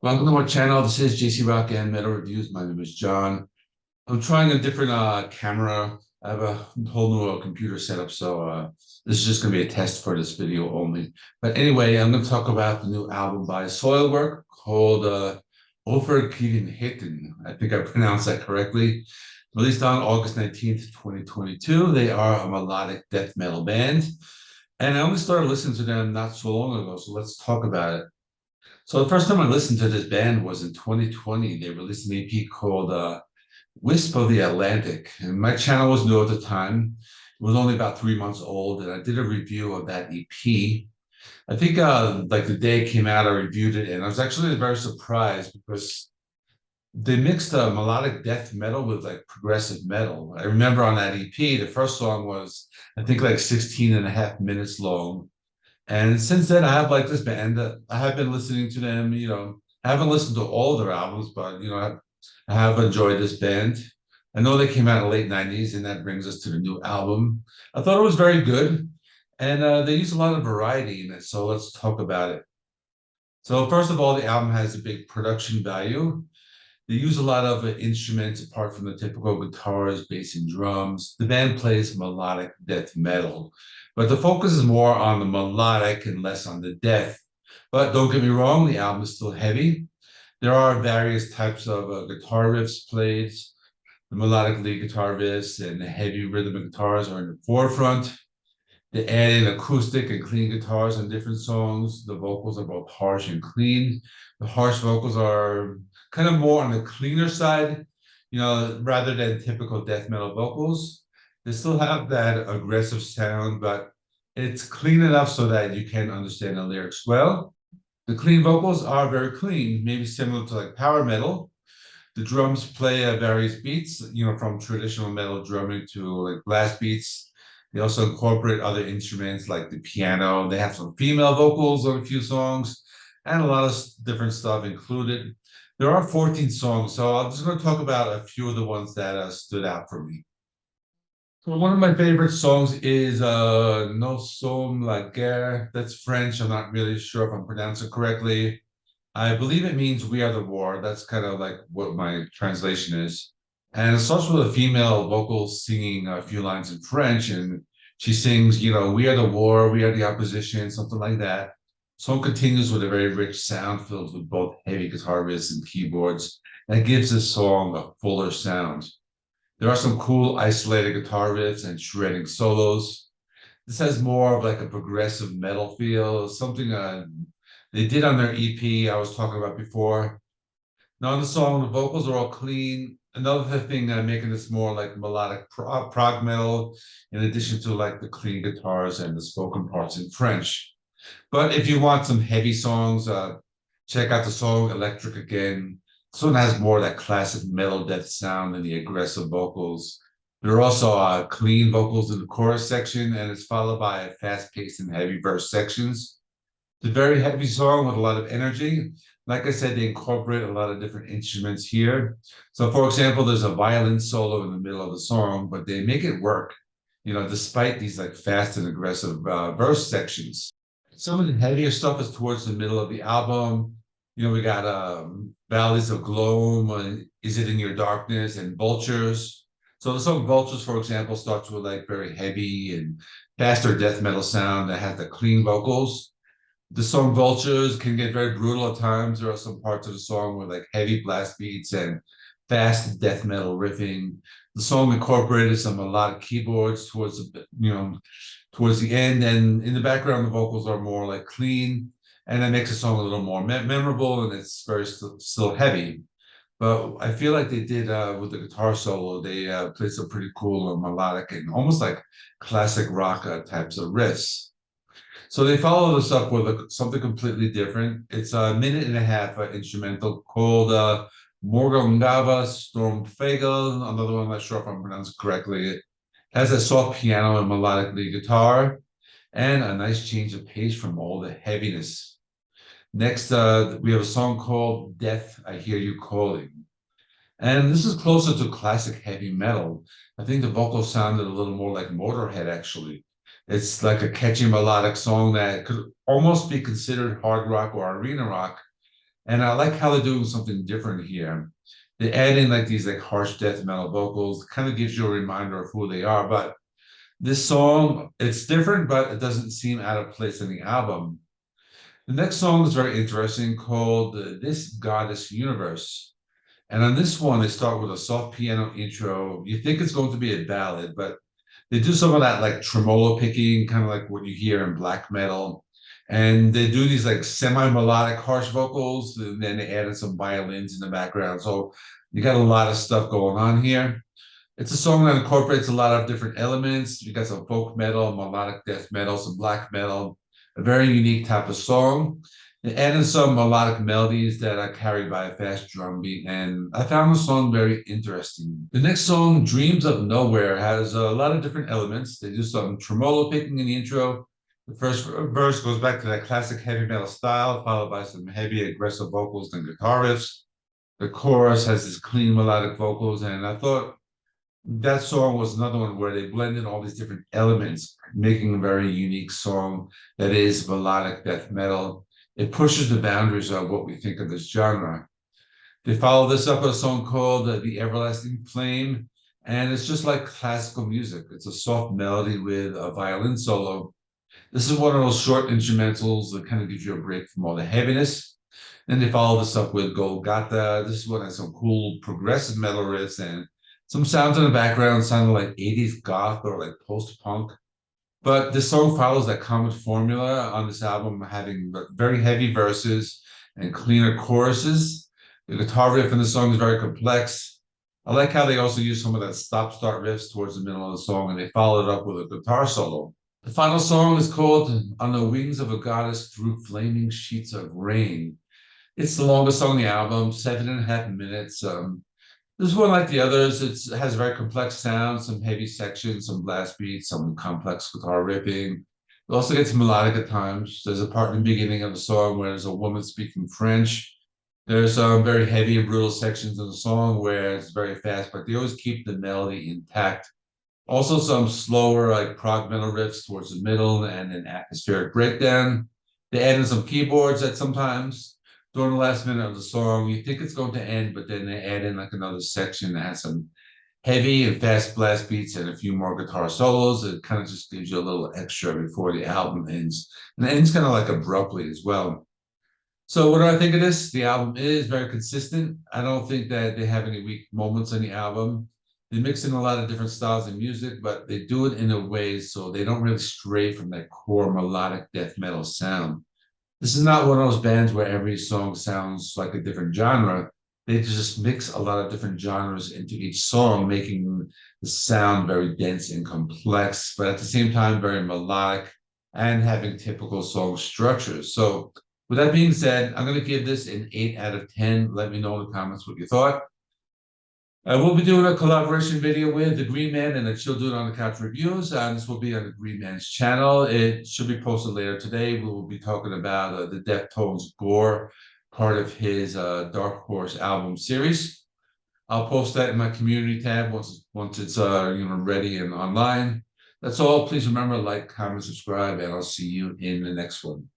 Welcome to my channel. This is JC Rock and Metal Reviews. My name is John. I'm trying a different camera. I have a whole new computer setup, so this is just going to be a test for this video only. But anyway, I'm going to talk about the new album by Soilwork called Övergivenheten. I think I pronounced that correctly. Released on August 19th, 2022. They are a melodic death metal band. And I only started listening to them not so long ago, so let's talk about it. So the first time I listened to this band was in 2020. They released an EP called Wisp of the Atlantic. And my channel was new at the time. It was only about 3 months old, and I did a review of that EP. I think like the day it came out, I reviewed it, and I was actually very surprised because they mixed melodic death metal with like progressive metal. I remember on that EP, the first song was, I think, like 16 and a half minutes long. And since then, I have like this band that I have been listening to them. I haven't listened to all their albums, but I have enjoyed this band. I know they came out in the late 90s, and that brings us to the new album. I thought it was very good, and they use a lot of variety in it. So let's talk about it. So first of all, the album has a big production value. They use a lot of instruments apart from the typical guitars, bass, and drums. The band plays melodic death metal, but the focus is more on the melodic and less on the death. But don't get me wrong, the album is still heavy. There are various types of guitar riffs played. The melodic lead guitar riffs and the heavy rhythmic guitars are in the forefront. They add in acoustic and clean guitars on different songs. The vocals are both harsh and clean. The harsh vocals are kind of more on the cleaner side, rather than typical death metal vocals. They still have that aggressive sound, but it's clean enough so that you can understand the lyrics well. The clean vocals are very clean, maybe similar to like power metal. The drums play various beats, from traditional metal drumming to like blast beats. They also incorporate other instruments like the piano. They have some female vocals on a few songs and a lot of different stuff included. There are 14 songs, so I'm just going to talk about a few of the ones that stood out for me. So one of my favorite songs is Nous sommes la guerre. That's French. I'm not really sure if I'm pronouncing it correctly. I believe it means we are the war. That's kind of like what my translation is. And it starts with a female vocal singing a few lines in French, and she sings, we are the war, we are the opposition, something like that. Song continues with a very rich sound filled with both heavy guitar riffs and keyboards. That gives this song a fuller sound. There are some cool isolated guitar riffs and shredding solos. This has more of like a progressive metal feel, something they did on their EP I was talking about before. Now on the song, the vocals are all clean. Another thing making this more like melodic prog metal, in addition to like the clean guitars and the spoken parts in French. But if you want some heavy songs, check out the song Electric Again. This one has more of that classic metal death sound than the aggressive vocals. There are also clean vocals in the chorus section, and it's followed by fast-paced and heavy verse sections. It's a very heavy song with a lot of energy. Like I said, they incorporate a lot of different instruments here. So for example, there's a violin solo in the middle of the song, but they make it work, despite these like fast and aggressive verse sections. Some of the heavier stuff is towards the middle of the album. We got Valleys of Gloom, Is It in Your Darkness, and Vultures. So the song Vultures, for example, starts with like very heavy and faster death metal sound that has the clean vocals. The song Vultures can get very brutal at times. There are some parts of the song with like heavy blast beats and fast death metal riffing. The song incorporated some melodic keyboards towards the end, and in the background the vocals are more like clean, and that makes the song a little more memorable, and it's very still heavy. But I feel like they did with the guitar solo, they played some pretty cool melodic and almost like classic rock types of riffs. So they follow this up with something completely different. It's a minute and a half instrumental called Morgongava Stormfagel. Another one, I'm not sure if I'm pronouncing correctly. It has a soft piano and melodic lead guitar, and a nice change of pace from all the heaviness. Next, we have a song called Death, I Hear You Calling. And this is closer to classic heavy metal. I think the vocals sounded a little more like Motorhead, actually. It's like a catchy melodic song that could almost be considered hard rock or arena rock. And I like how they're doing something different here. They add in like these like harsh death metal vocals, kind of gives you a reminder of who they are. But this song, it's different, but it doesn't seem out of place in the album. The next song is very interesting, called This Goddess Universe. And on this one, they start with a soft piano intro. You think it's going to be a ballad, but they do some of that like tremolo picking, kind of like what you hear in black metal. And they do these like semi-melodic harsh vocals, and then they added some violins in the background. So you got a lot of stuff going on here. It's a song that incorporates a lot of different elements. You got some folk metal, melodic death metal, some black metal, a very unique type of song. It added some melodic melodies that are carried by a fast drum beat, and I found the song very interesting. The next song, Dreams of Nowhere, has a lot of different elements. They do some tremolo picking in the intro. The first verse goes back to that classic heavy metal style, followed by some heavy, aggressive vocals and guitar riffs. The chorus has this clean melodic vocals, and I thought that song was another one where they blended all these different elements, making a very unique song that is melodic death metal. It pushes the boundaries of what we think of this genre. They follow this up with a song called The Everlasting Flame, and it's just like classical music. It's a soft melody with a violin solo. This is one of those short instrumentals that kind of gives you a break from all the heaviness. Then they follow this up with Golgotha. This one has some cool progressive metal riffs and some sounds in the background sounding like 80s goth or like post-punk. But this song follows that common formula on this album, having very heavy verses and cleaner choruses. The guitar riff in the song is very complex. I like how they also use some of that stop-start riffs towards the middle of the song, and they follow it up with a guitar solo. The final song is called On the Wings of a Goddess Through Flaming Sheets of Rain. It's the longest song on the album, 7.5 minutes. This one, like the others, it has very complex sounds, some heavy sections, some blast beats, some complex guitar ripping. It also gets melodic at times. There's a part in the beginning of the song where there's a woman speaking French. There's some very heavy and brutal sections of the song where it's very fast, but they always keep the melody intact. Also, some slower, like prog metal riffs towards the middle and an atmospheric breakdown. They add in some keyboards at sometimes during the last minute of the song. You think it's going to end, but then they add in like another section that has some heavy and fast blast beats and a few more guitar solos. It kind of just gives you a little extra before the album ends. And it ends kind of like abruptly as well. So what do I think of this? The album is very consistent. I don't think that they have any weak moments on the album. They mix in a lot of different styles of music, but they do it in a way so they don't really stray from that core melodic death metal sound. This is not one of those bands where every song sounds like a different genre. They just mix a lot of different genres into each song, making the sound very dense and complex, but at the same time, very melodic and having typical song structures. So, with that being said, I'm going to give this an 8 out of 10. Let me know in the comments what you thought. I will be doing a collaboration video with the Green Man and the Chill Dude on the Couch Reviews. This will be on the Green Man's channel. It should be posted later today. We will be talking about the Deftones Gore, part of his Dark Horse album series. I'll post that in my community tab once it's ready and online. That's all. Please remember, like, comment, subscribe, and I'll see you in the next one.